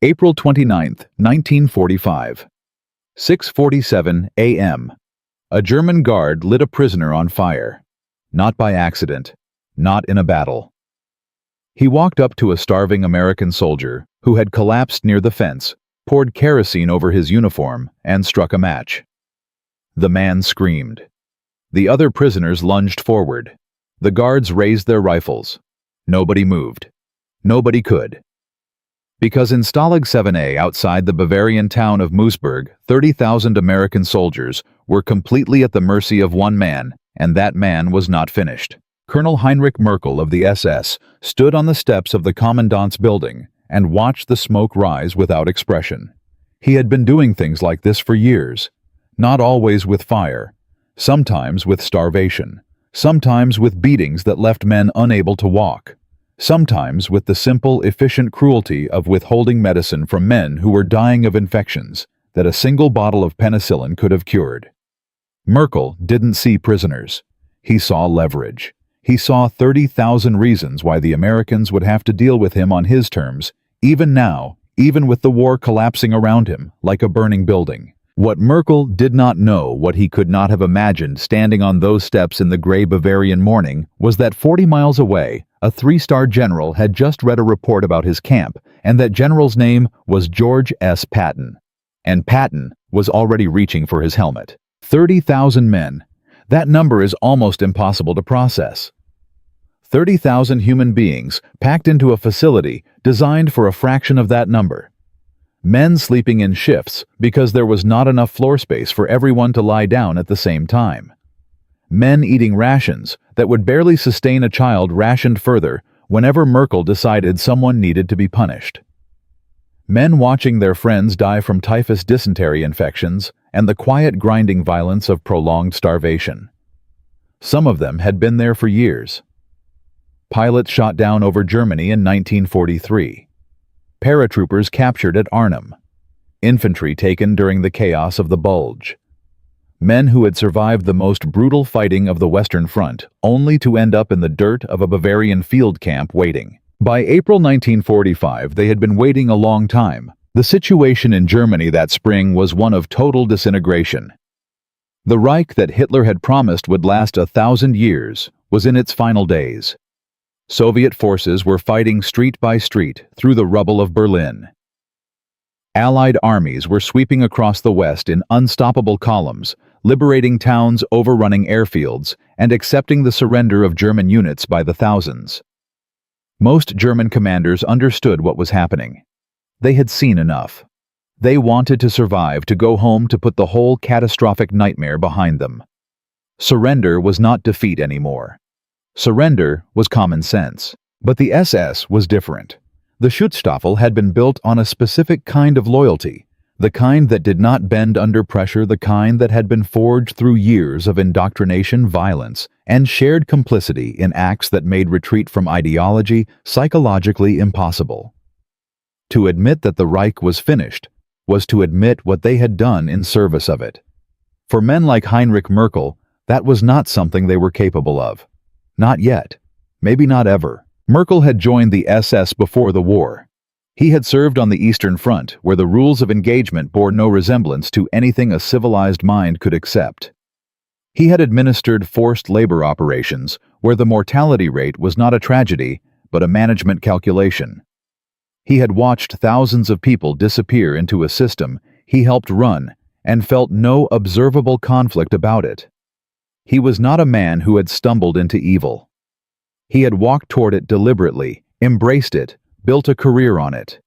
April 29, 1945. 6:47 a.m. A German guard lit a prisoner on fire. Not by accident. Not in a battle. He walked up to a starving American soldier who had collapsed near the fence, poured kerosene over his uniform, and struck a match. The man screamed. The other prisoners lunged forward. The guards raised their rifles. Nobody moved. Nobody could. Because in Stalag 7A outside the Bavarian town of Moosburg, 30,000 American soldiers were completely at the mercy of one man, and that man was not finished. Colonel Heinrich Merkel of the SS stood on the steps of the commandant's building and watched the smoke rise without expression. He had been doing things like this for years, not always with fire, sometimes with starvation, sometimes with beatings that left men unable to walk, sometimes with the simple, efficient cruelty of withholding medicine from men who were dying of infections that a single bottle of penicillin could have cured. Merkel didn't see prisoners. He saw leverage. He saw 30,000 reasons why the Americans would have to deal with him on his terms, even now, even with the war collapsing around him like a burning building. What Merkel did not know, what he could not have imagined standing on those steps in the gray Bavarian morning, was that 40 miles away, a 3-star general had just read a report about his camp, and that general's name was George S. Patton. And Patton was already reaching for his helmet. 30,000 men. That number is almost impossible to process. 30,000 human beings packed into a facility designed for a fraction of that number. Men sleeping in shifts because there was not enough floor space for everyone to lie down at the same time. Men eating rations that would barely sustain a child rationed further whenever Merkel decided someone needed to be punished. Men watching their friends die from typhus dysentery infections and the quiet grinding violence of prolonged starvation. Some of them had been there for years. Pilots shot down over Germany in 1943. Paratroopers captured at Arnhem. Infantry taken during the chaos of the Bulge. Men who had survived the most brutal fighting of the Western Front, only to end up in the dirt of a Bavarian field camp waiting. By April 1945, they had been waiting a long time. The situation in Germany that spring was one of total disintegration. The Reich that Hitler had promised would last 1,000 years was in its final days. Soviet forces were fighting street by street through the rubble of Berlin. Allied armies were sweeping across the West in unstoppable columns, liberating towns, overrunning airfields, and accepting the surrender of German units by the thousands. Most German commanders understood what was happening. They had seen enough. They wanted to survive, to go home, to put the whole catastrophic nightmare behind them. Surrender was not defeat anymore. Surrender was common sense. But the SS was different. The Schutzstaffel had been built on a specific kind of loyalty, the kind that did not bend under pressure, the kind that had been forged through years of indoctrination, violence, and shared complicity in acts that made retreat from ideology psychologically impossible. To admit that the Reich was finished was to admit what they had done in service of it. For men like Heinrich Merkel, that was not something they were capable of. Not yet. Maybe not ever. Merkel had joined the SS before the war. He had served on the Eastern Front, where the rules of engagement bore no resemblance to anything a civilized mind could accept. He had administered forced labor operations, where the mortality rate was not a tragedy, but a management calculation. He had watched thousands of people disappear into a system he helped run and felt no observable conflict about it. He was not a man who had stumbled into evil. He had walked toward it deliberately, embraced it, built a career on it.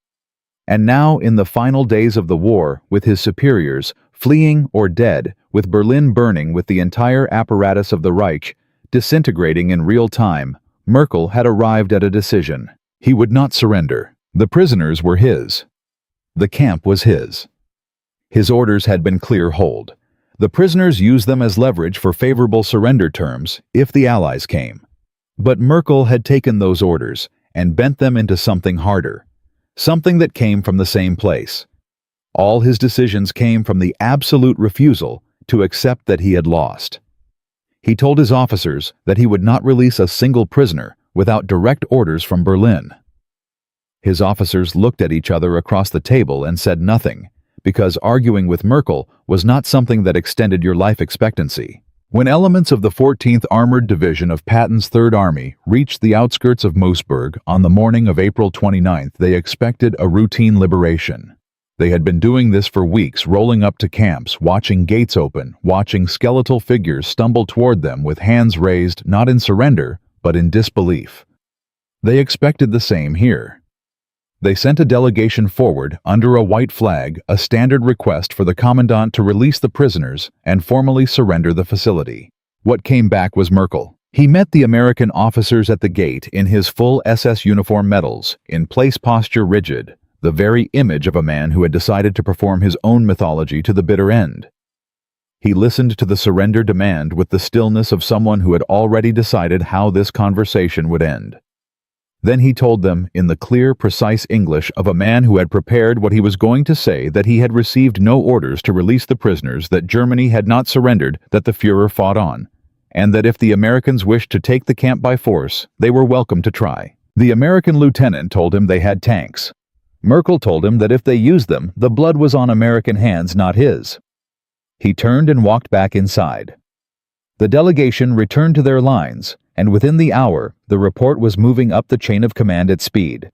And now, in the final days of the war, with his superiors, fleeing or dead, with Berlin burning, with the entire apparatus of the Reich disintegrating in real time, Merkel had arrived at a decision. He would not surrender. The prisoners were his. The camp was his. His orders had been clear: hold. The prisoners used them as leverage for favorable surrender terms if the Allies came. But Merkel had taken those orders and bent them into something harder, something that came from the same place. All his decisions came from the absolute refusal to accept that he had lost. He told his officers that he would not release a single prisoner without direct orders from Berlin. His officers looked at each other across the table and said nothing, because arguing with Merkel was not something that extended your life expectancy. When elements of the 14th Armored Division of Patton's Third Army reached the outskirts of Moosburg on the morning of April 29th, they expected a routine liberation. They had been doing this for weeks, rolling up to camps, watching gates open, watching skeletal figures stumble toward them with hands raised not in surrender, but in disbelief. They expected the same here. They sent a delegation forward under a white flag, a standard request for the commandant to release the prisoners and formally surrender the facility. What came back was Merkel. He met the American officers at the gate in his full SS uniform medals, in place posture rigid, the very image of a man who had decided to perform his own mythology to the bitter end. He listened to the surrender demand with the stillness of someone who had already decided how this conversation would end. Then he told them, in the clear, precise English of a man who had prepared what he was going to say, that he had received no orders to release the prisoners, that Germany had not surrendered, that the Führer fought on, and that if the Americans wished to take the camp by force, they were welcome to try. The American lieutenant told him they had tanks. Merkel told him that if they used them, the blood was on American hands, not his. He turned and walked back inside. The delegation returned to their lines, and within the hour, the report was moving up the chain of command at speed,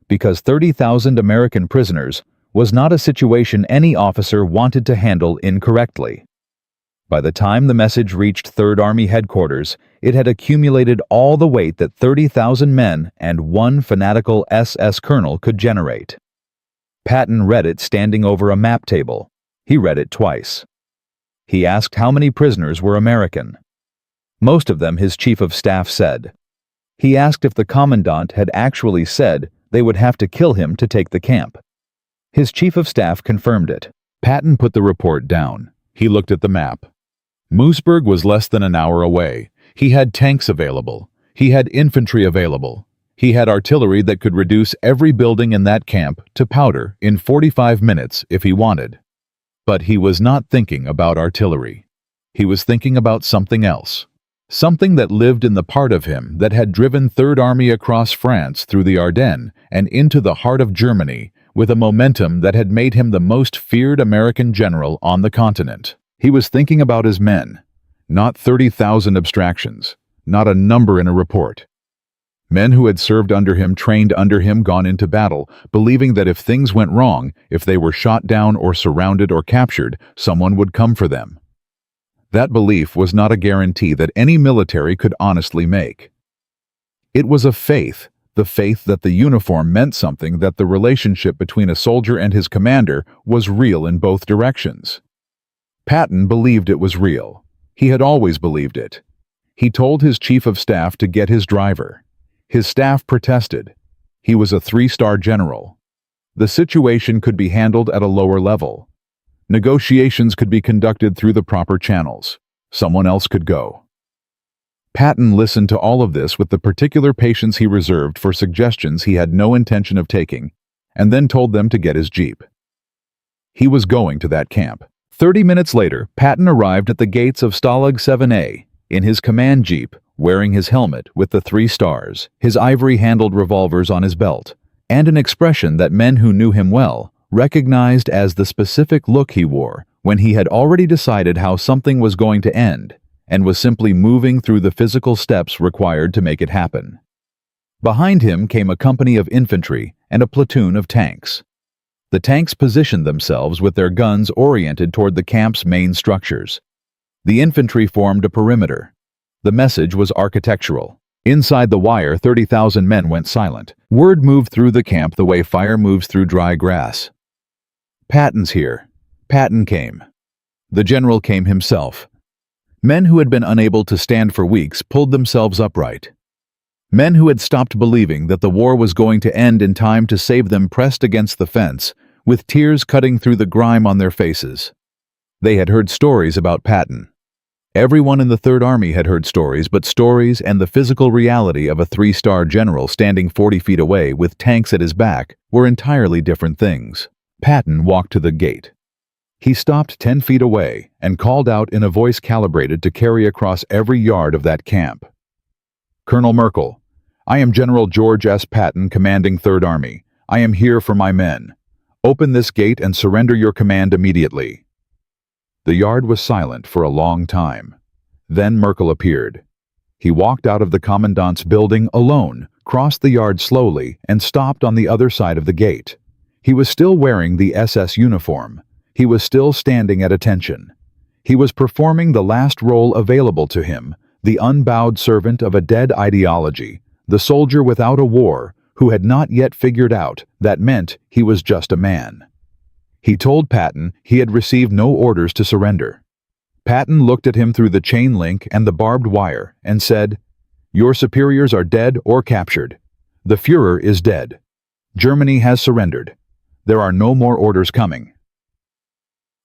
because 30,000 American prisoners was not a situation any officer wanted to handle incorrectly. By the time the message reached Third Army headquarters, it had accumulated all the weight that 30,000 men and one fanatical SS colonel could generate. Patton read it standing over a map table. He read it twice. He asked how many prisoners were American. Most of them, his chief of staff said. He asked if the commandant had actually said they would have to kill him to take the camp. His chief of staff confirmed it. Patton put the report down. He looked at the map. Moosburg was less than an hour away. He had tanks available. He had infantry available. He had artillery that could reduce every building in that camp to powder in 45 minutes if he wanted. But he was not thinking about artillery. He was thinking about something else. Something that lived in the part of him that had driven Third Army across France through the Ardennes and into the heart of Germany with a momentum that had made him the most feared American general on the continent. He was thinking about his men, not 30,000 abstractions, not a number in a report. Men who had served under him, trained under him, gone into battle, believing that if things went wrong, if they were shot down or surrounded or captured, someone would come for them. That belief was not a guarantee that any military could honestly make. It was a faith, the faith that the uniform meant something, that the relationship between a soldier and his commander was real in both directions. Patton believed it was real. He had always believed it. He told his chief of staff to get his driver. His staff protested. He was a 3-star general. The situation could be handled at a lower level. Negotiations could be conducted through the proper channels. Someone else could go. Patton listened to all of this with the particular patience he reserved for suggestions he had no intention of taking, and then told them to get his jeep. He was going to that camp. 30 minutes later, Patton arrived at the gates of Stalag 7A in his command jeep, wearing his helmet with the 3 stars, his ivory-handled revolvers on his belt, and an expression that men who knew him well recognized as the specific look he wore when he had already decided how something was going to end and was simply moving through the physical steps required to make it happen. Behind him came a company of infantry and a platoon of tanks. The tanks positioned themselves with their guns oriented toward the camp's main structures. The infantry formed a perimeter. The message was architectural. Inside the wire, 30,000 men went silent. Word moved through the camp the way fire moves through dry grass. Patton's here. Patton came. The general came himself. Men who had been unable to stand for weeks pulled themselves upright. Men who had stopped believing that the war was going to end in time to save them pressed against the fence, with tears cutting through the grime on their faces. They had heard stories about Patton. Everyone in the Third Army had heard stories, but stories and the physical reality of a 3-star general standing 40 feet away with tanks at his back were entirely different things. Patton walked to the gate. He stopped 10 feet away and called out in a voice calibrated to carry across every yard of that camp. "Colonel Merkel, I am General George S. Patton, commanding Third Army. I am here for my men. Open this gate and surrender your command immediately." The yard was silent for a long time. Then Merkel appeared. He walked out of the commandant's building alone, crossed the yard slowly, and stopped on the other side of the gate. He was still wearing the SS uniform. He was still standing at attention. He was performing the last role available to him, the unbowed servant of a dead ideology, the soldier without a war, who had not yet figured out that meant he was just a man. He told Patton he had received no orders to surrender. Patton looked at him through the chain link and the barbed wire and said, "Your superiors are dead or captured. The Führer is dead. Germany has surrendered. There are no more orders coming."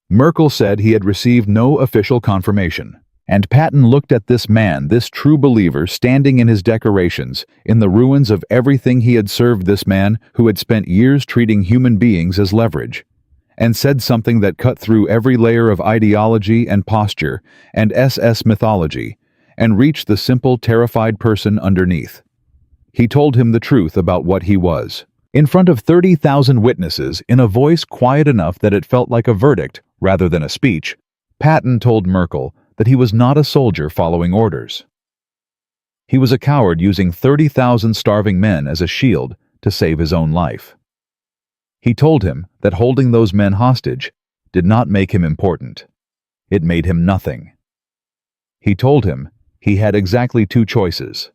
Merkel said he had received no official confirmation. And Patton looked at this man, this true believer, standing in his decorations, in the ruins of everything he had served, this man who had spent years treating human beings as leverage, and said something that cut through every layer of ideology and posture and SS mythology, and reached the simple, terrified person underneath. He told him the truth about what he was. In front of 30,000 witnesses, in a voice quiet enough that it felt like a verdict rather than a speech, Patton told Merkel that he was not a soldier following orders. He was a coward using 30,000 starving men as a shield to save his own life. He told him that holding those men hostage did not make him important. It made him nothing. He told him he had exactly two choices: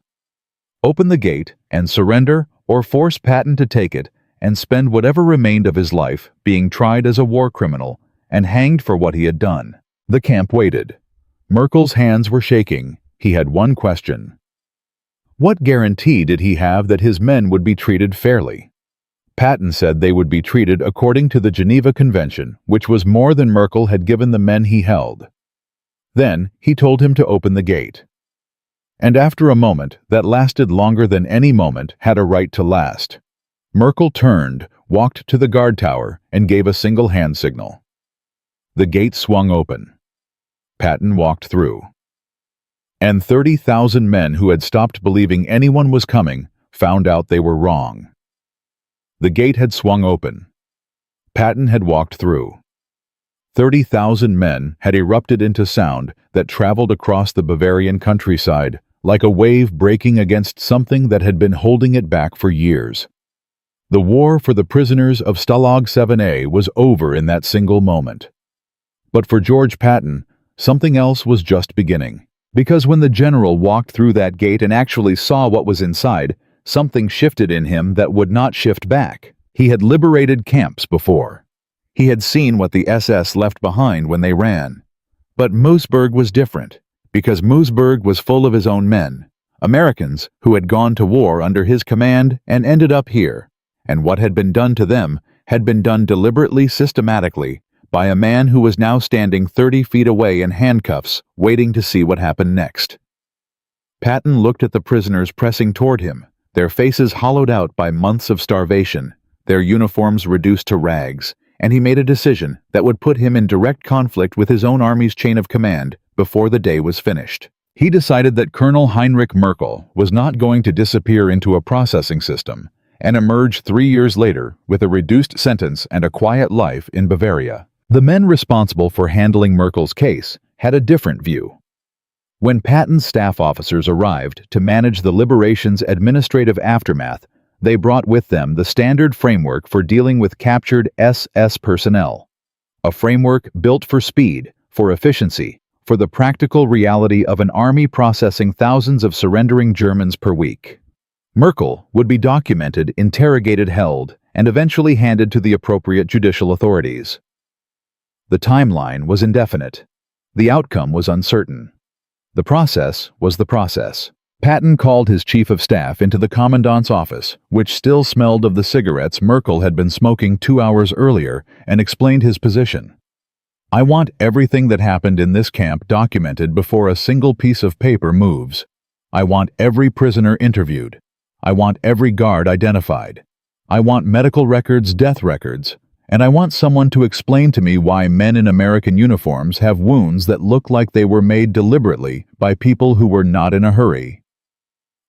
open the gate and surrender, or force Patton to take it and spend whatever remained of his life being tried as a war criminal and hanged for what he had done. The camp waited. Merkel's hands were shaking. He had one question. What guarantee did he have that his men would be treated fairly? Patton said they would be treated according to the Geneva Convention, which was more than Merkel had given the men he held. Then he told him to open the gate. And after a moment that lasted longer than any moment had a right to last, Merkel turned, walked to the guard tower, and gave a single hand signal. The gate swung open. Patton walked through. And 30,000 men who had stopped believing anyone was coming found out they were wrong. The gate had swung open. Patton had walked through. 30,000 men had erupted into sound that traveled across the Bavarian countryside like a wave breaking against something that had been holding it back for years. The war for the prisoners of Stalag 7A was over in that single moment. But for George Patton, something else was just beginning. Because when the general walked through that gate and actually saw what was inside, something shifted in him that would not shift back. He had liberated camps before. He had seen what the SS left behind when they ran. But Moosburg was different, because Moosburg was full of his own men, Americans who had gone to war under his command and ended up here, and what had been done to them had been done deliberately, systematically, by a man who was now standing 30 feet away in handcuffs, waiting to see what happened next. Patton looked at the prisoners pressing toward him, their faces hollowed out by months of starvation, their uniforms reduced to rags, and he made a decision that would put him in direct conflict with his own army's chain of command before the day was finished. He decided that Colonel Heinrich Merkel was not going to disappear into a processing system and emerge 3 years later with a reduced sentence and a quiet life in Bavaria. The men responsible for handling Merkel's case had a different view. When Patton's staff officers arrived to manage the liberation's administrative aftermath, they brought with them the standard framework for dealing with captured SS personnel. A framework built for speed, for efficiency, for the practical reality of an army processing thousands of surrendering Germans per week. Merkel would be documented, interrogated, held, and eventually handed to the appropriate judicial authorities. The timeline was indefinite. The outcome was uncertain. The process was the process. Patton called his chief of staff into the commandant's office, which still smelled of the cigarettes Merkel had been smoking 2 hours earlier, and explained his position. "I want everything that happened in this camp documented before a single piece of paper moves. I want every prisoner interviewed. I want every guard identified. I want medical records, death records. And I want someone to explain to me why men in American uniforms have wounds that look like they were made deliberately by people who were not in a hurry."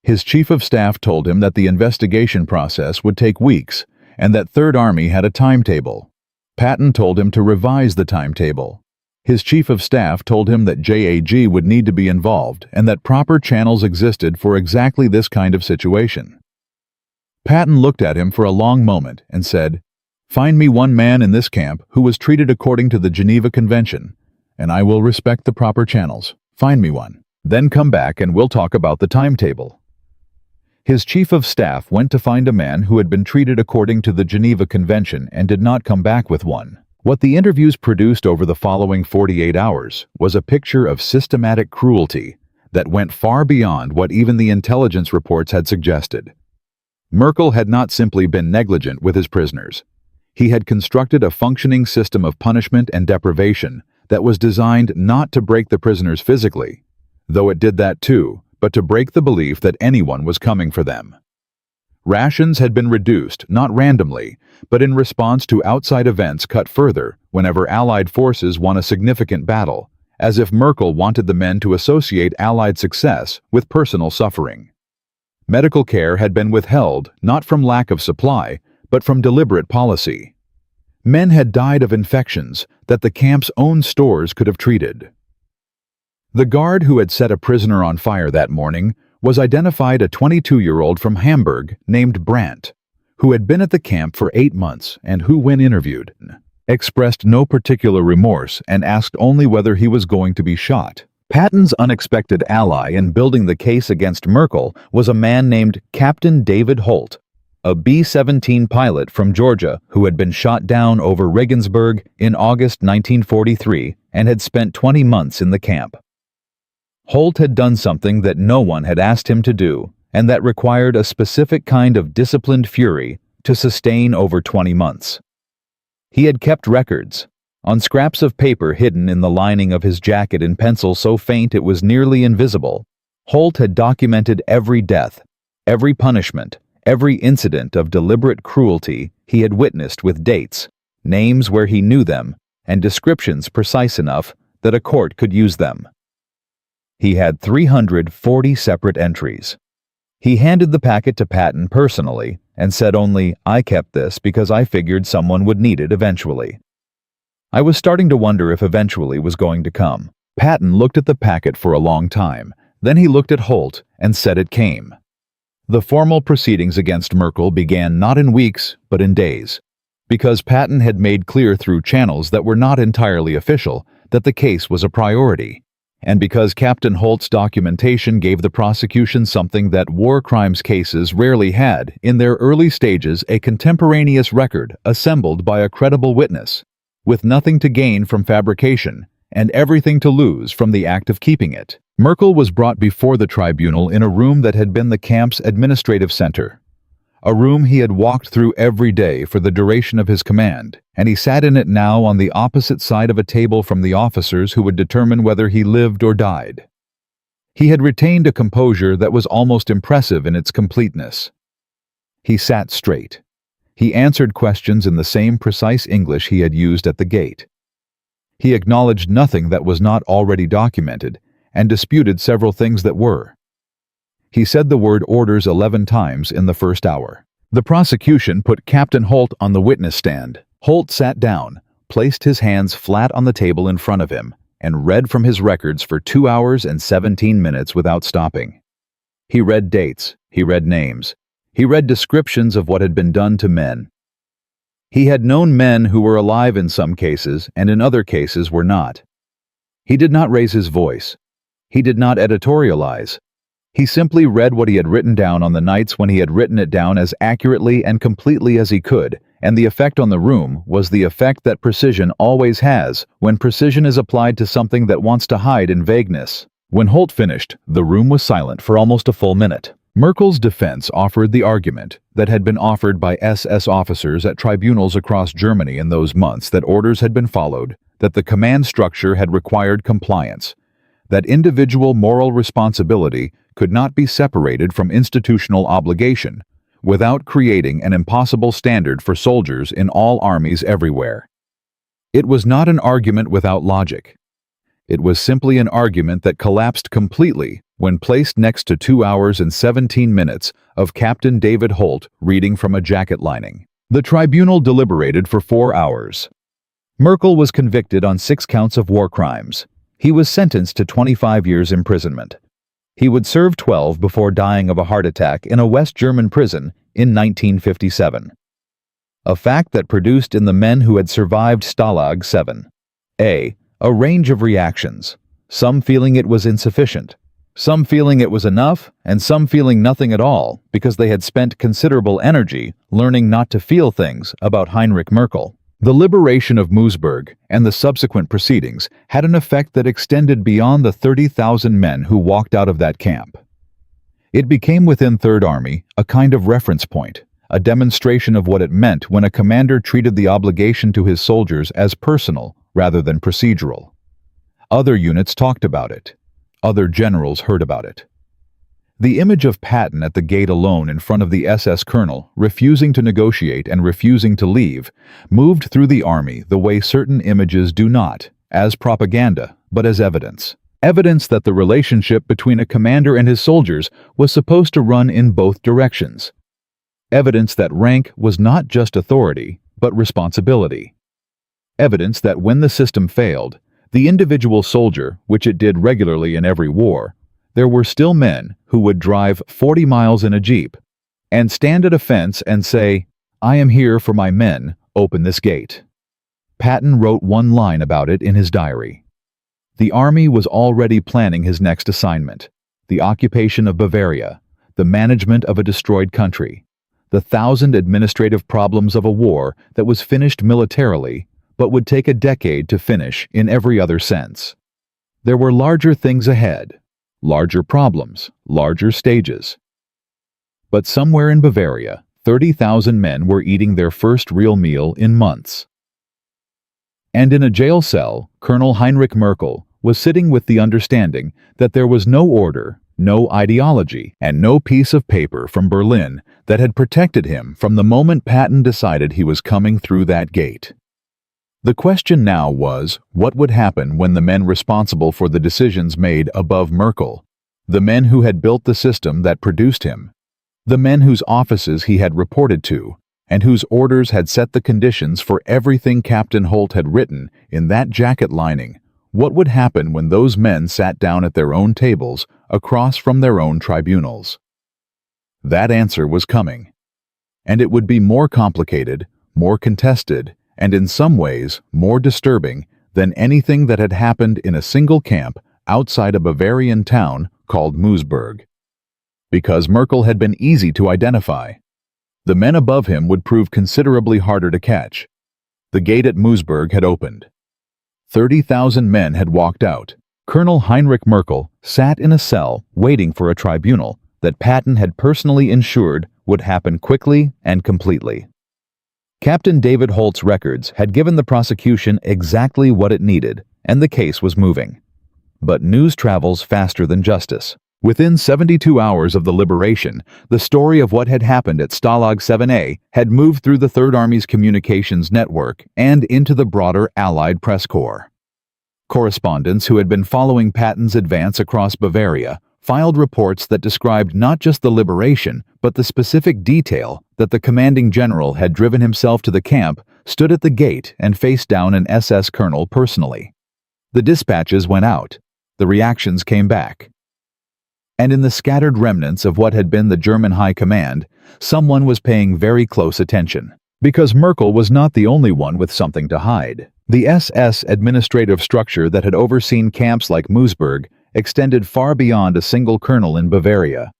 His chief of staff told him that the investigation process would take weeks, and that Third Army had a timetable. Patton told him to revise the timetable. His chief of staff told him that JAG would need to be involved and that proper channels existed for exactly this kind of situation. Patton looked at him for a long moment and said, "Find me one man in this camp who was treated according to the Geneva Convention, and I will respect the proper channels. Find me one. Then come back and we'll talk about the timetable." His chief of staff went to find a man who had been treated according to the Geneva Convention and did not come back with one. What the interviews produced over the following 48 hours was a picture of systematic cruelty that went far beyond what even the intelligence reports had suggested. Merkel had not simply been negligent with his prisoners. He had constructed a functioning system of punishment and deprivation that was designed not to break the prisoners physically, though it did that too, but to break the belief that anyone was coming for them. Rations had been reduced, not randomly, but in response to outside events cut further whenever Allied forces won a significant battle, as if Merkel wanted the men to associate Allied success with personal suffering. Medical care had been withheld not from lack of supply, but from deliberate policy. Men had died of infections that the camp's own stores could have treated. The guard who had set a prisoner on fire that morning was identified a 22-year-old from Hamburg named Brandt, who had been at the camp for 8 months and who, when interviewed, expressed no particular remorse and asked only whether he was going to be shot. Patton's unexpected ally in building the case against Merkel was a man named Captain David Holt, a B-17 pilot from Georgia who had been shot down over Regensburg in August 1943 and had spent 20 months in the camp. Holt had done something that no one had asked him to do, and that required a specific kind of disciplined fury to sustain over 20 months. He had kept records. On scraps of paper hidden in the lining of his jacket in pencil so faint it was nearly invisible, Holt had documented every death, every punishment, every incident of deliberate cruelty he had witnessed with dates, names where he knew them, and descriptions precise enough that a court could use them. He had 340 separate entries. He handed the packet to Patton personally and said only, "I kept this because I figured someone would need it eventually." I was starting to wonder if eventually was going to come. Patton looked at the packet for a long time. Then he looked at Holt and said it came. The formal proceedings against Merkel began not in weeks, but in days, because Patton had made clear through channels that were not entirely official that the case was a priority, and because Captain Holt's documentation gave the prosecution something that war crimes cases rarely had in their early stages: a contemporaneous record assembled by a credible witness, with nothing to gain from fabrication and everything to lose from the act of keeping it. Merkel was brought before the tribunal in a room that had been the camp's administrative center, a room he had walked through every day for the duration of his command, and he sat in it now on the opposite side of a table from the officers who would determine whether he lived or died. He had retained a composure that was almost impressive in its completeness. He sat straight. He answered questions in the same precise English he had used at the gate. He acknowledged nothing that was not already documented, and disputed several things that were. He said the word orders 11 times in the first hour. The prosecution put Captain Holt on the witness stand. Holt sat down, placed his hands flat on the table in front of him, and read from his records for 2 hours and 17 minutes without stopping. He read dates, he read names, he read descriptions of what had been done to men. He had known men who were alive in some cases and in other cases were not. He did not raise his voice. He did not editorialize. He simply read what he had written down on the nights when he had written it down as accurately and completely as he could, and the effect on the room was the effect that precision always has when precision is applied to something that wants to hide in vagueness. When Holt finished, the room was silent for almost a full minute. Merkel's defense offered the argument that had been offered by SS officers at tribunals across Germany in those months, that orders had been followed, that the command structure had required compliance, that individual moral responsibility could not be separated from institutional obligation without creating an impossible standard for soldiers in all armies everywhere. It was not an argument without logic. It was simply an argument that collapsed completely when placed next to 2 hours and 17 minutes of Captain David Holt reading from a jacket lining. The tribunal deliberated for 4 hours. Merkel was convicted on 6 counts of war crimes. He was sentenced to 25 years imprisonment. He would serve 12 before dying of a heart attack in a West German prison in 1957. A fact that produced in the men who had survived Stalag 7. A range of reactions, some feeling it was insufficient, some feeling it was enough, and some feeling nothing at all because they had spent considerable energy learning not to feel things about Heinrich Merkel. The liberation of Moosburg and the subsequent proceedings had an effect that extended beyond the 30,000 men who walked out of that camp. It became within Third Army a kind of reference point, a demonstration of what it meant when a commander treated the obligation to his soldiers as personal rather than procedural. Other units talked about it. Other generals heard about it. The image of Patton at the gate alone in front of the SS colonel, refusing to negotiate and refusing to leave, moved through the army the way certain images do not, as propaganda, but as evidence. Evidence that the relationship between a commander and his soldiers was supposed to run in both directions. Evidence that rank was not just authority, but responsibility. Evidence that when the system failed, the individual soldier, which it did regularly in every war, there were still men who would drive 40 miles in a jeep and stand at a fence and say, "I am here for my men, open this gate." Patton wrote one line about it in his diary. The army was already planning his next assignment, the occupation of Bavaria, the management of a destroyed country, the 1,000 administrative problems of a war that was finished militarily but would take a decade to finish in every other sense. There were larger things ahead. Larger problems, larger stages. But somewhere in Bavaria, 30,000 men were eating their first real meal in months. And in a jail cell, Colonel Heinrich Merkel was sitting with the understanding that there was no order, no ideology, and no piece of paper from Berlin that had protected him from the moment Patton decided he was coming through that gate. The question now was, what would happen when the men responsible for the decisions made above Merkel, the men who had built the system that produced him, the men whose offices he had reported to, and whose orders had set the conditions for everything Captain Holt had written in that jacket lining, what would happen when those men sat down at their own tables across from their own tribunals? That answer was coming. And it would be more complicated, more contested, and in some ways more disturbing than anything that had happened in a single camp outside a Bavarian town called Moosburg. Because Merkel had been easy to identify. The men above him would prove considerably harder to catch. The gate at Moosburg had opened. 30,000 men had walked out. Colonel Heinrich Merkel sat in a cell waiting for a tribunal that Patton had personally ensured would happen quickly and completely. Captain David Holt's records had given the prosecution exactly what it needed, and the case was moving. But news travels faster than justice. Within 72 hours of the liberation, the story of what had happened at Stalag 7A had moved through the Third Army's communications network and into the broader Allied press corps. Correspondents who had been following Patton's advance across Bavaria filed reports that described not just the liberation, but the specific detail that the commanding general had driven himself to the camp, stood at the gate, and faced down an SS colonel personally. The dispatches went out. The reactions came back. And in the scattered remnants of what had been the German High Command, someone was paying very close attention. Because Merkel was not the only one with something to hide. The SS administrative structure that had overseen camps like Moosburg extended far beyond a single colonel in Bavaria.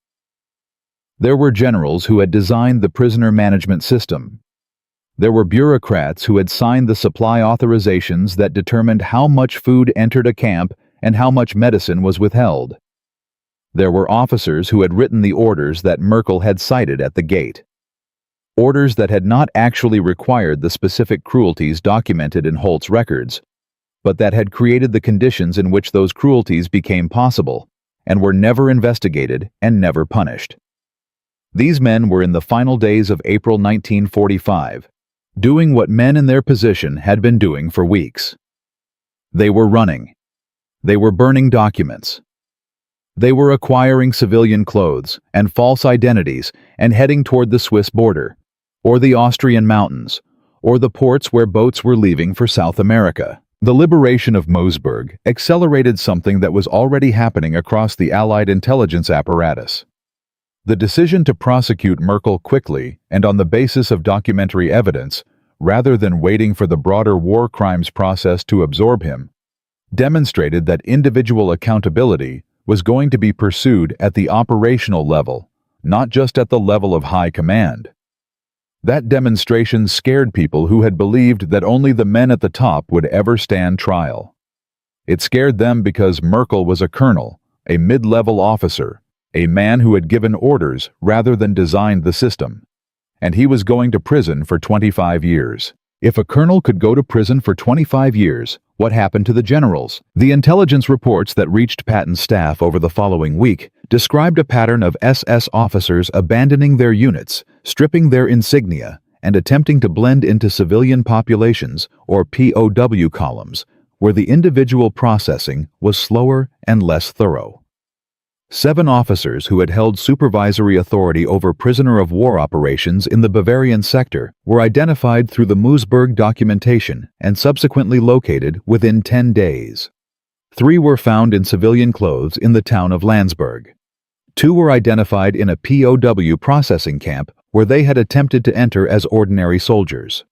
There were generals who had designed the prisoner management system. There were bureaucrats who had signed the supply authorizations that determined how much food entered a camp and how much medicine was withheld. There were officers who had written the orders that Merkel had cited at the gate. Orders that had not actually required the specific cruelties documented in Holt's records, but that had created the conditions in which those cruelties became possible, and were never investigated and never punished. These men were in the final days of April 1945, doing what men in their position had been doing for weeks. They were running. They were burning documents. They were acquiring civilian clothes and false identities and heading toward the Swiss border, or the Austrian mountains, or the ports where boats were leaving for South America. The liberation of Moosburg accelerated something that was already happening across the Allied intelligence apparatus. The decision to prosecute Merkel quickly and on the basis of documentary evidence, rather than waiting for the broader war crimes process to absorb him, demonstrated that individual accountability was going to be pursued at the operational level, not just at the level of high command. That demonstration scared people who had believed that only the men at the top would ever stand trial. It scared them because Merkel was a colonel, a mid-level officer, a man who had given orders rather than designed the system. And he was going to prison for 25 years. If a colonel could go to prison for 25 years, what happened to the generals? The intelligence reports that reached Patton's staff over the following week described a pattern of SS officers abandoning their units, stripping their insignia, and attempting to blend into civilian populations, or POW columns, where the individual processing was slower and less thorough. 7 officers who had held supervisory authority over prisoner of war operations in the Bavarian sector were identified through the Moosburg documentation and subsequently located within 10 days. 3 were found in civilian clothes in the town of Landsberg. 2 were identified in a POW processing camp where they had attempted to enter as ordinary soldiers.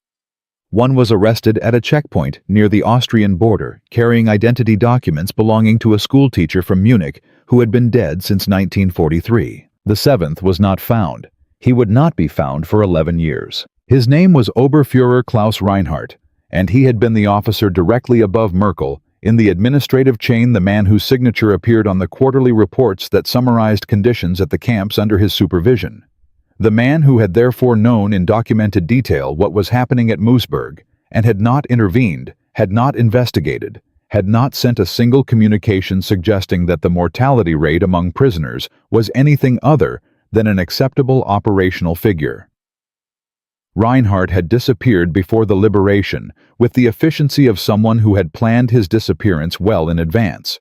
1 was arrested at a checkpoint near the Austrian border, carrying identity documents belonging to a schoolteacher from Munich who had been dead since 1943. The 7th was not found. He would not be found for 11 years. His name was Oberfuhrer Klaus Reinhardt, and he had been the officer directly above Merkel in the administrative chain, the man whose signature appeared on the quarterly reports that summarized conditions at the camps under his supervision. The man who had therefore known in documented detail what was happening at Moosburg and had not intervened, had not investigated, had not sent a single communication suggesting that the mortality rate among prisoners was anything other than an acceptable operational figure. Reinhardt had disappeared before the liberation with the efficiency of someone who had planned his disappearance well in advance.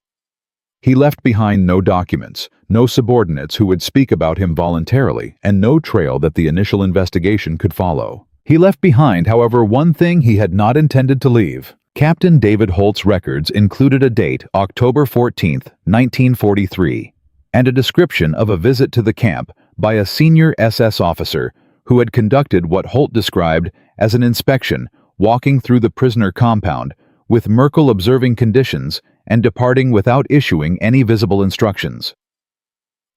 He left behind no documents, no subordinates who would speak about him voluntarily, and no trail that the initial investigation could follow. He left behind, however, one thing he had not intended to leave. Captain David Holt's records included a date, October 14, 1943, and a description of a visit to the camp by a senior SS officer who had conducted what Holt described as an inspection, walking through the prisoner compound, with Merkel observing conditions and departing without issuing any visible instructions.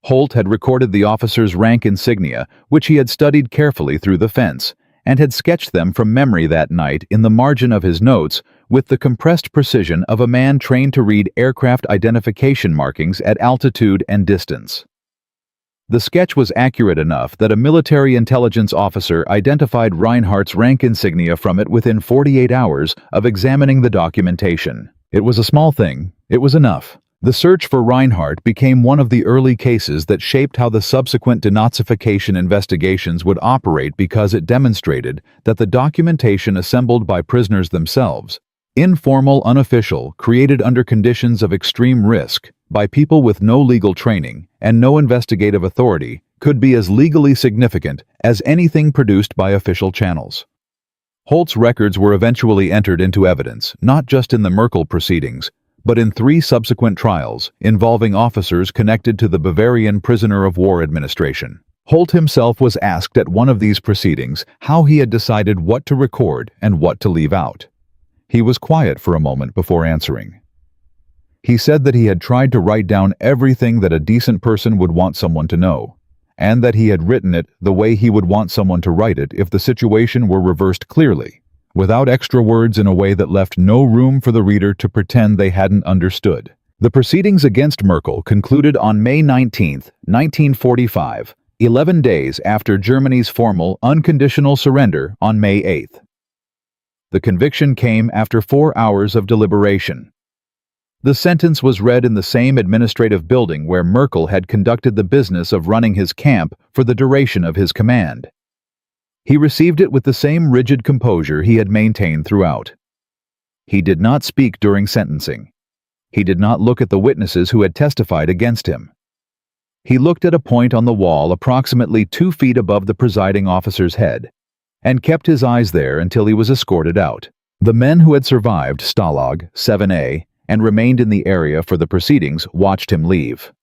Holt had recorded the officer's rank insignia, which he had studied carefully through the fence, and had sketched them from memory that night in the margin of his notes with the compressed precision of a man trained to read aircraft identification markings at altitude and distance. The sketch was accurate enough that a military intelligence officer identified Reinhardt's rank insignia from it within 48 hours of examining the documentation. It was a small thing. It was enough. The search for Reinhardt became one of the early cases that shaped how the subsequent denazification investigations would operate because it demonstrated that the documentation assembled by prisoners themselves, informal, unofficial, created under conditions of extreme risk, by people with no legal training and no investigative authority, could be as legally significant as anything produced by official channels. Holt's records were eventually entered into evidence, not just in the Merkel proceedings, but in 3 subsequent trials involving officers connected to the Bavarian prisoner of war administration. Holt himself was asked at one of these proceedings how he had decided what to record and what to leave out. He was quiet for a moment before answering. He said that he had tried to write down everything that a decent person would want someone to know, and that he had written it the way he would want someone to write it if the situation were reversed clearly, without extra words, in a way that left no room for the reader to pretend they hadn't understood. The proceedings against Merkel concluded on May 19, 1945, 11 days after Germany's formal, unconditional surrender on May 8. The conviction came after 4 hours of deliberation. The sentence was read in the same administrative building where Merkel had conducted the business of running his camp for the duration of his command. He received it with the same rigid composure he had maintained throughout. He did not speak during sentencing. He did not look at the witnesses who had testified against him. He looked at a point on the wall approximately 2 feet above the presiding officer's head, and kept his eyes there until he was escorted out. The men who had survived Stalag 7A and remained in the area for the proceedings watched him leave.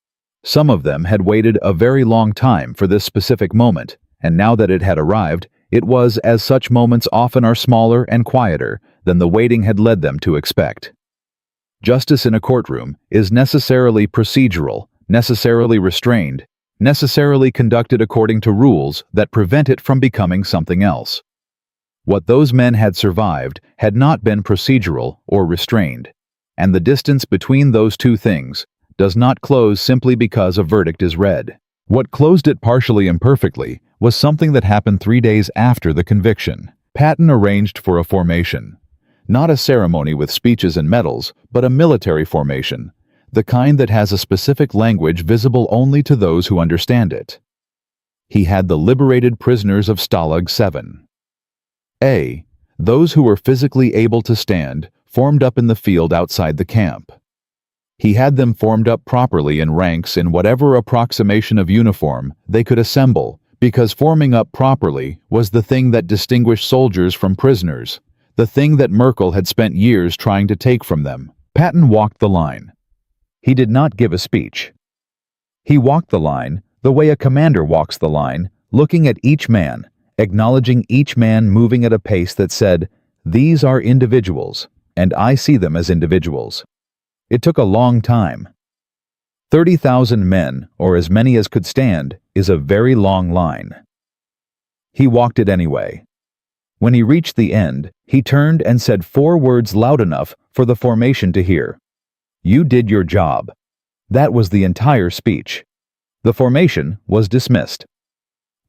Some of them had waited a very long time for this specific moment, and now that it had arrived, it was as such moments often are smaller and quieter than the waiting had led them to expect. Justice in a courtroom is necessarily procedural, necessarily restrained, necessarily conducted according to rules that prevent it from becoming something else. What those men had survived had not been procedural or restrained, and the distance between those two things does not close simply because a verdict is read. What closed it partially imperfectly was something that happened 3 days after the conviction. Patton arranged for a formation. Not a ceremony with speeches and medals, but a military formation, the kind that has a specific language visible only to those who understand it. He had the liberated prisoners of Stalag 7. A. Those who were physically able to stand, formed up in the field outside the camp. He had them formed up properly in ranks in whatever approximation of uniform they could assemble, because forming up properly was the thing that distinguished soldiers from prisoners, the thing that Merkel had spent years trying to take from them. Patton walked the line. He did not give a speech. He walked the line the way a commander walks the line, looking at each man, acknowledging each man moving at a pace that said, "These are individuals, and I see them as individuals." It took a long time. 30,000 men, or as many as could stand, is a very long line. He walked it anyway. When he reached the end, he turned and said 4 words loud enough for the formation to hear. "You did your job." That was the entire speech. The formation was dismissed.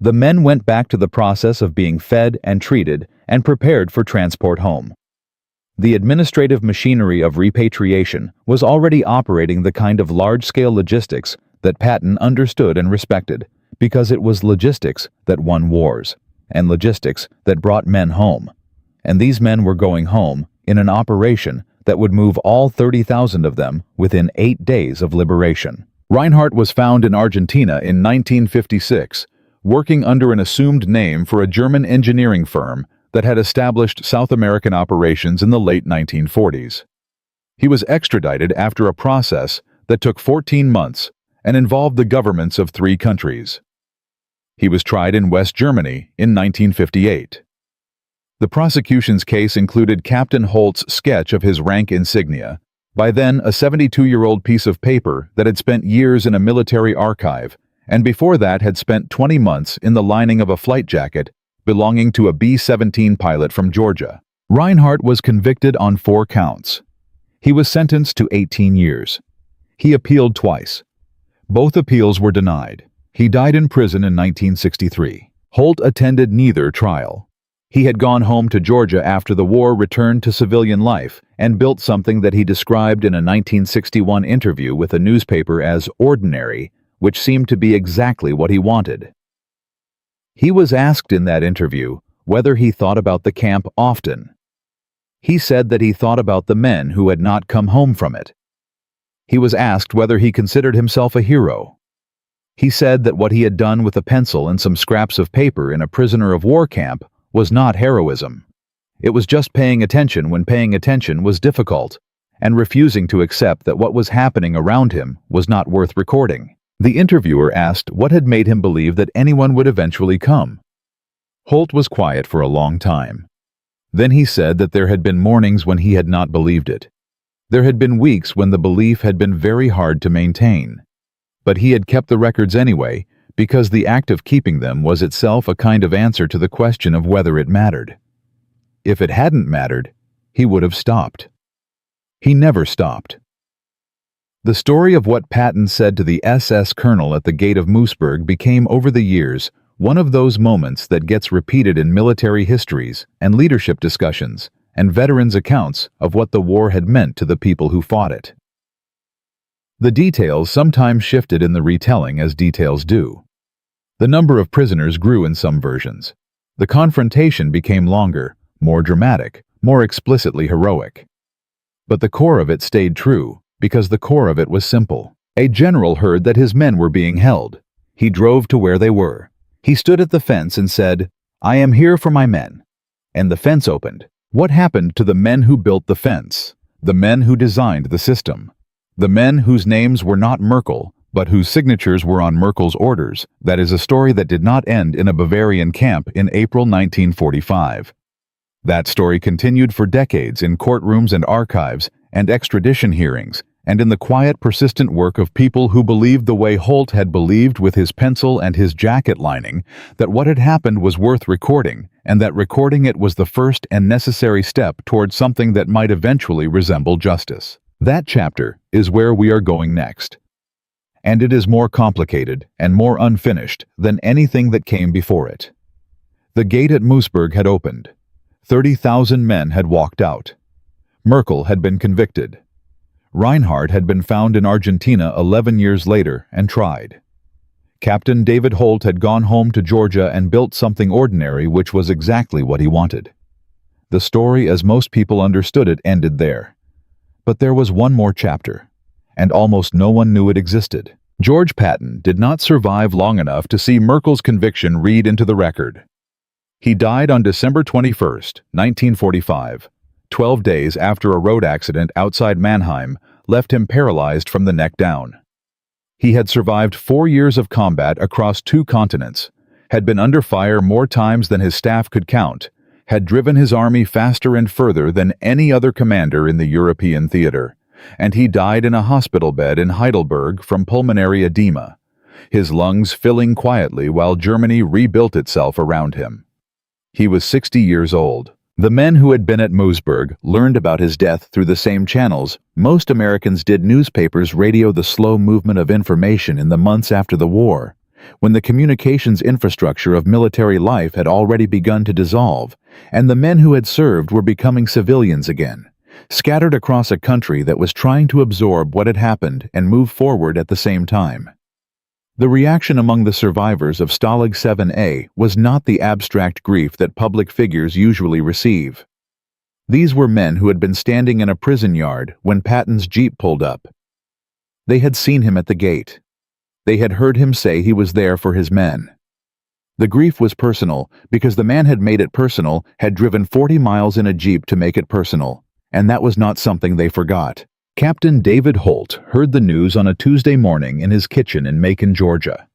The men went back to the process of being fed and treated and prepared for transport home. The administrative machinery of repatriation was already operating the kind of large-scale logistics that Patton understood and respected, because it was logistics that won wars, and logistics that brought men home. And these men were going home in an operation that would move all 30,000 of them within 8 days of liberation. Reinhardt was found in Argentina in 1956, working under an assumed name for a German engineering firm that had established South American operations in the late 1940s. He was extradited after a process that took 14 months and involved the governments of 3 countries. He was tried in West Germany in 1958. The prosecution's case included Captain Holt's sketch of his rank insignia, by then a 72-year-old piece of paper that had spent years in a military archive, and before that had spent 20 months in the lining of a flight jacket belonging to a B-17 pilot from Georgia. Reinhardt was convicted on 4 counts. He was sentenced to 18 years. He appealed twice. Both appeals were denied. He died in prison in 1963. Holt attended neither trial. He had gone home to Georgia after the war, returned to civilian life, and built something that he described in a 1961 interview with a newspaper as ordinary, which seemed to be exactly what he wanted. He was asked in that interview whether he thought about the camp often. He said that he thought about the men who had not come home from it. He was asked whether he considered himself a hero. He said that what he had done with a pencil and some scraps of paper in a prisoner of war camp was not heroism. It was just paying attention when paying attention was difficult, and refusing to accept that what was happening around him was not worth recording. The interviewer asked what had made him believe that anyone would eventually come. Holt was quiet for a long time. Then he said that there had been mornings when he had not believed it. There had been weeks when the belief had been very hard to maintain. But he had kept the records anyway, because the act of keeping them was itself a kind of answer to the question of whether it mattered. If it hadn't mattered, he would have stopped. He never stopped. The story of what Patton said to the SS colonel at the gate of Moosburg became, over the years, one of those moments that gets repeated in military histories and leadership discussions and veterans' accounts of what the war had meant to the people who fought it. The details sometimes shifted in the retelling, as details do. The number of prisoners grew in some versions. The confrontation became longer, more dramatic, more explicitly heroic. But the core of it stayed true, because the core of it was simple. A general heard that his men were being held. He drove to where they were. He stood at the fence and said, "I am here for my men." And the fence opened. What happened to the men who built the fence? The men who designed the system? The men whose names were not Merkel, but whose signatures were on Merkel's orders? That is a story that did not end in a Bavarian camp in April 1945. That story continued for decades in courtrooms and archives and extradition hearings, and in the quiet, persistent work of people who believed the way Holt had believed with his pencil and his jacket lining, that what had happened was worth recording, and that recording it was the first and necessary step towards something that might eventually resemble justice. That chapter is where we are going next. And it is more complicated and more unfinished than anything that came before it. The gate at Moosburg had opened. 30,000 men had walked out. Merkel had been convicted. Reinhard had been found in Argentina 11 years later and tried. Captain David Holt had gone home to Georgia and built something ordinary, which was exactly what he wanted. The story, as most people understood it, ended there. But there was one more chapter, and almost no one knew it existed. George Patton did not survive long enough to see Merkel's conviction read into the record. He died on December 21, 1945. 12 days after a road accident outside Mannheim left him paralyzed from the neck down. He had survived 4 years of combat across 2 continents, had been under fire more times than his staff could count, had driven his army faster and further than any other commander in the European theater, and he died in a hospital bed in Heidelberg from pulmonary edema, his lungs filling quietly while Germany rebuilt itself around him. He was 60 years old. The men who had been at Moosburg learned about his death through the same channels most Americans did. Newspapers radio the slow movement of information in the months after the war, when the communications infrastructure of military life had already begun to dissolve, and the men who had served were becoming civilians again, scattered across a country that was trying to absorb what had happened and move forward at the same time. The reaction among the survivors of Stalag 7A was not the abstract grief that public figures usually receive. These were men who had been standing in a prison yard when Patton's jeep pulled up. They had seen him at the gate. They had heard him say he was there for his men. The grief was personal because the man had made it personal, had driven 40 miles in a jeep to make it personal, and that was not something they forgot. Captain David Holt heard the news on a Tuesday morning in his kitchen in Macon, Georgia.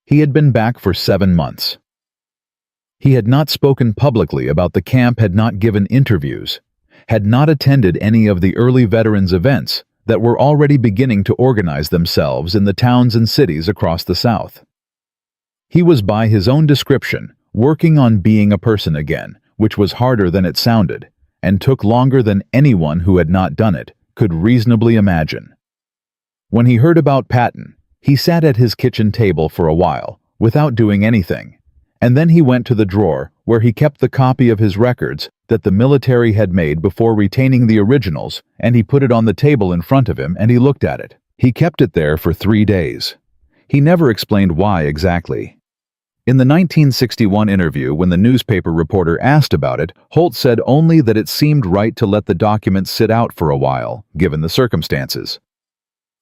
He had been back for 7 months. He had not spoken publicly about the camp, had not given interviews, had not attended any of the early veterans' events that were already beginning to organize themselves in the towns and cities across the South. He was, by his own description, working on being a person again, which was harder than it sounded, and took longer than anyone who had not done it could reasonably imagine. When he heard about Patton, he sat at his kitchen table for a while, without doing anything, and then he went to the drawer where he kept the copy of his records that the military had made before retaining the originals, and he put it on the table in front of him and he looked at it. He kept it there for 3 days. He never explained why exactly. In the 1961 interview, when the newspaper reporter asked about it, Holt said only that it seemed right to let the documents sit out for a while, given the circumstances.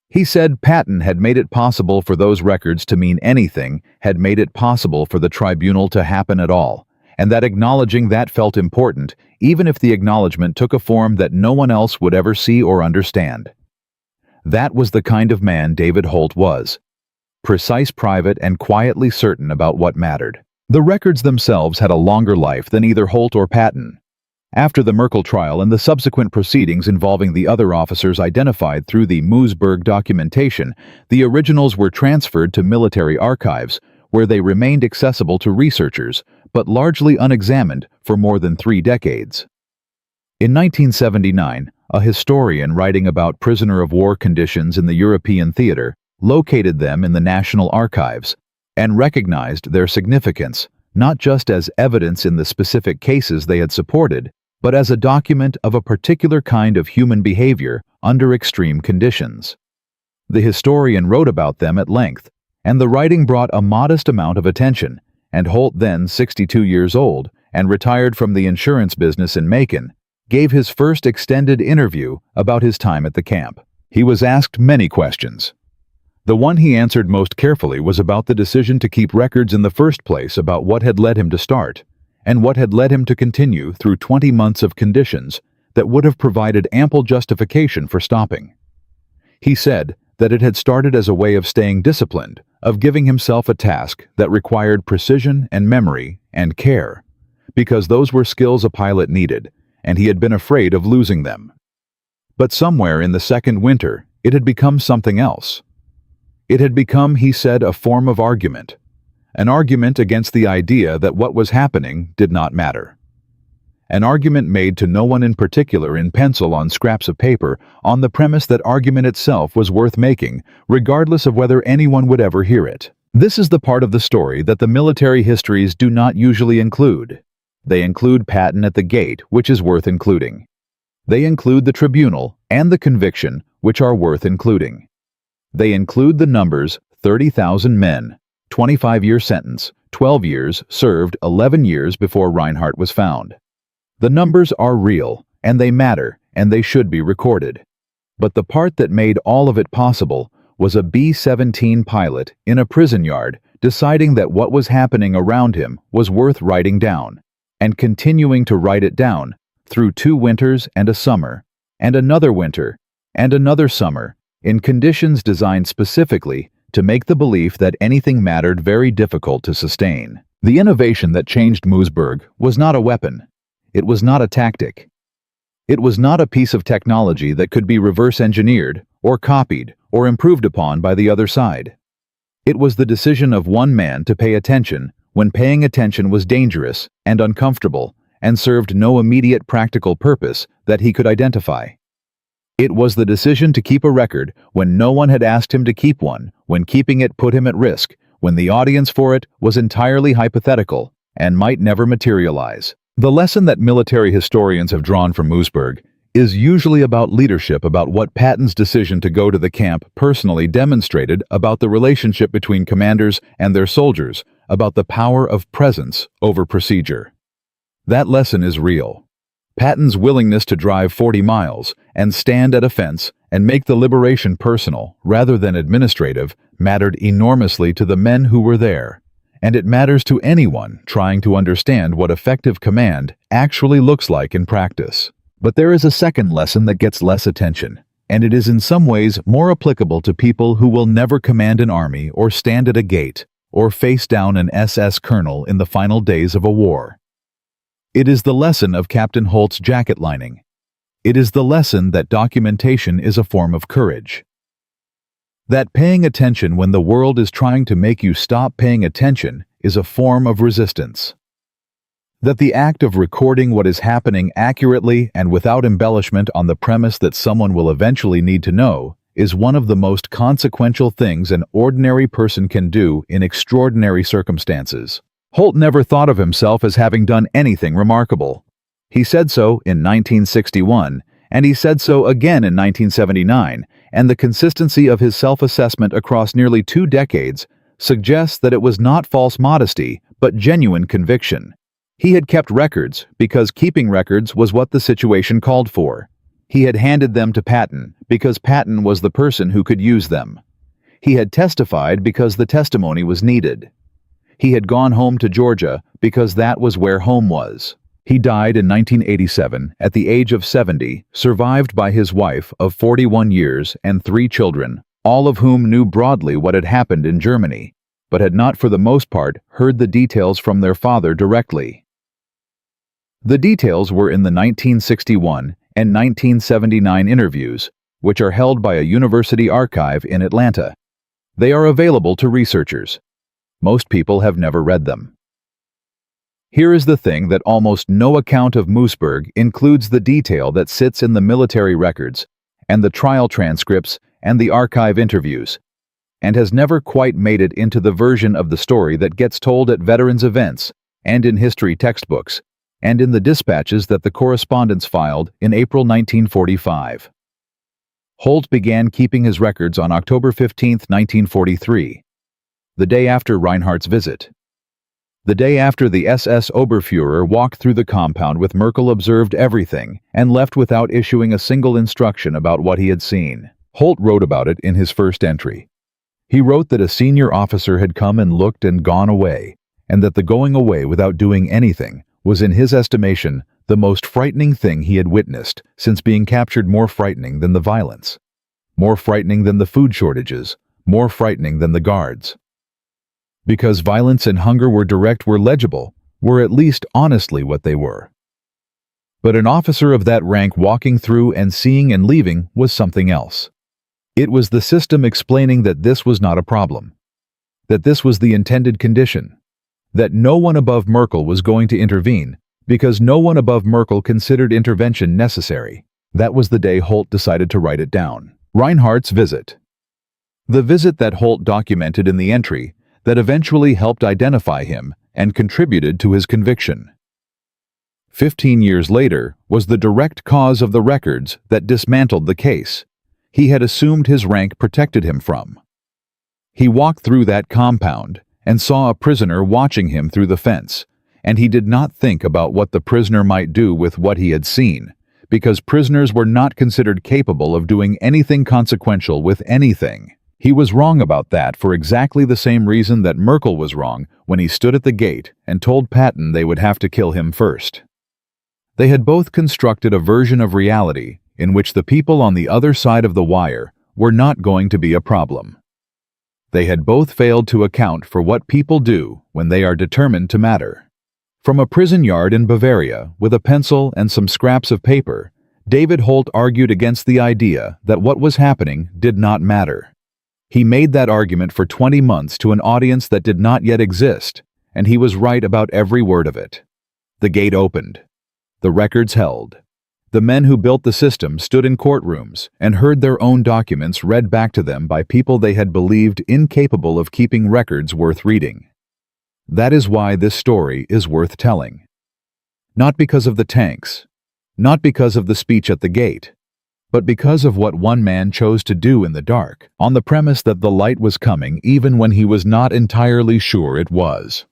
He said Patton had made it possible for those records to mean anything, had made it possible for the tribunal to happen at all, and that acknowledging that felt important, even if the acknowledgement took a form that no one else would ever see or understand. That was the kind of man David Holt was. Precise, private, and quietly certain about what mattered. The records themselves had a longer life than either Holt or Patton. After the Merkel trial and the subsequent proceedings involving the other officers identified through the Moosburg documentation, the originals were transferred to military archives, where they remained accessible to researchers, but largely unexamined for more than 3 decades. In 1979, a historian writing about prisoner of war conditions in the European theater located them in the National Archives, and recognized their significance, not just as evidence in the specific cases they had supported, but as a document of a particular kind of human behavior under extreme conditions. The historian wrote about them at length, and the writing brought a modest amount of attention, and Holt, then 62 years old and retired from the insurance business in Macon, gave his first extended interview about his time at the camp. He was asked many questions. The one he answered most carefully was about the decision to keep records in the first place, about what had led him to start, and what had led him to continue through 20 months of conditions that would have provided ample justification for stopping. He said that it had started as a way of staying disciplined, of giving himself a task that required precision and memory and care, because those were skills a pilot needed, and he had been afraid of losing them. But somewhere in the second winter, it had become something else. It had become, he said, a form of argument. An argument against the idea that what was happening did not matter. An argument made to no one in particular in pencil on scraps of paper, on the premise that argument itself was worth making, regardless of whether anyone would ever hear it. This is the part of the story that the military histories do not usually include. They include Patton at the gate, which is worth including. They include the tribunal and the conviction, which are worth including. They include the numbers 30,000 men, 25-year sentence, 12 years served 11 years before Reinhardt was found. The numbers are real, and they matter, and they should be recorded. But the part that made all of it possible was a B-17 pilot in a prison yard deciding that what was happening around him was worth writing down, and continuing to write it down through 2 winters and a summer, and another winter, and another summer, in conditions designed specifically to make the belief that anything mattered very difficult to sustain. The innovation that changed Moosburg was not a weapon. It was not a tactic. It was not a piece of technology that could be reverse-engineered, or copied, or improved upon by the other side. It was the decision of one man to pay attention when paying attention was dangerous and uncomfortable and served no immediate practical purpose that he could identify. It was the decision to keep a record when no one had asked him to keep one, when keeping it put him at risk, when the audience for it was entirely hypothetical and might never materialize. The lesson that military historians have drawn from Moosburg is usually about leadership, about what Patton's decision to go to the camp personally demonstrated about the relationship between commanders and their soldiers, about the power of presence over procedure. That lesson is real. Patton's willingness to drive 40 miles and stand at a fence and make the liberation personal rather than administrative mattered enormously to the men who were there, and it matters to anyone trying to understand what effective command actually looks like in practice. But there is a second lesson that gets less attention, and it is in some ways more applicable to people who will never command an army or stand at a gate or face down an SS colonel in the final days of a war. It is the lesson of Captain Holt's jacket lining. It is the lesson that documentation is a form of courage. That paying attention when the world is trying to make you stop paying attention is a form of resistance. That the act of recording what is happening accurately and without embellishment on the premise that someone will eventually need to know is one of the most consequential things an ordinary person can do in extraordinary circumstances. Holt never thought of himself as having done anything remarkable. He said so in 1961, and he said so again in 1979, and the consistency of his self-assessment across nearly 2 decades suggests that it was not false modesty, but genuine conviction. He had kept records because keeping records was what the situation called for. He had handed them to Patton because Patton was the person who could use them. He had testified because the testimony was needed. He had gone home to Georgia because that was where home was. He died in 1987 at the age of 70, survived by his wife of 41 years and 3 children, all of whom knew broadly what had happened in Germany, but had not for the most part heard the details from their father directly. The details were in the 1961 and 1979 interviews, which are held by a university archive in Atlanta. They are available to researchers. Most people have never read them. Here is the thing that almost no account of Moosburg includes the detail that sits in the military records, and the trial transcripts, and the archive interviews, and has never quite made it into the version of the story that gets told at veterans' events, and in history textbooks, and in the dispatches that the correspondents filed in April 1945. Holt began keeping his records on October 15, 1943, the day after Reinhardt's visit. The day after the SS Oberfuhrer walked through the compound with Merkel, observed everything, and left without issuing a single instruction about what he had seen. Holt wrote about it in his first entry. He wrote that a senior officer had come and looked and gone away, and that the going away without doing anything was in his estimation the most frightening thing he had witnessed since being captured. More frightening than the violence, more frightening than the food shortages, more frightening than the guards. Because violence and hunger were direct, were legible, were at least honestly what they were. But an officer of that rank walking through and seeing and leaving was something else. It was the system explaining that this was not a problem, that this was the intended condition, that no one above Merkel was going to intervene because no one above Merkel considered intervention necessary. That was the day Holt decided to write it down. Reinhardt's visit. The visit that Holt documented in the entry that eventually helped identify him and contributed to his conviction. 15 years later was the direct cause of the records that dismantled the case he had assumed his rank protected him from. He walked through that compound and saw a prisoner watching him through the fence, and he did not think about what the prisoner might do with what he had seen, because prisoners were not considered capable of doing anything consequential with anything. He was wrong about that for exactly the same reason that Merkel was wrong when he stood at the gate and told Patton they would have to kill him first. They had both constructed a version of reality in which the people on the other side of the wire were not going to be a problem. They had both failed to account for what people do when they are determined to matter. From a prison yard in Bavaria, with a pencil and some scraps of paper, David Holt argued against the idea that what was happening did not matter. He made that argument for 20 months to an audience that did not yet exist, and he was right about every word of it. The gate opened. The records held. The men who built the system stood in courtrooms and heard their own documents read back to them by people they had believed incapable of keeping records worth reading. That is why this story is worth telling. Not because of the tanks, not because of the speech at the gate, but because of what one man chose to do in the dark, on the premise that the light was coming even when he was not entirely sure it was.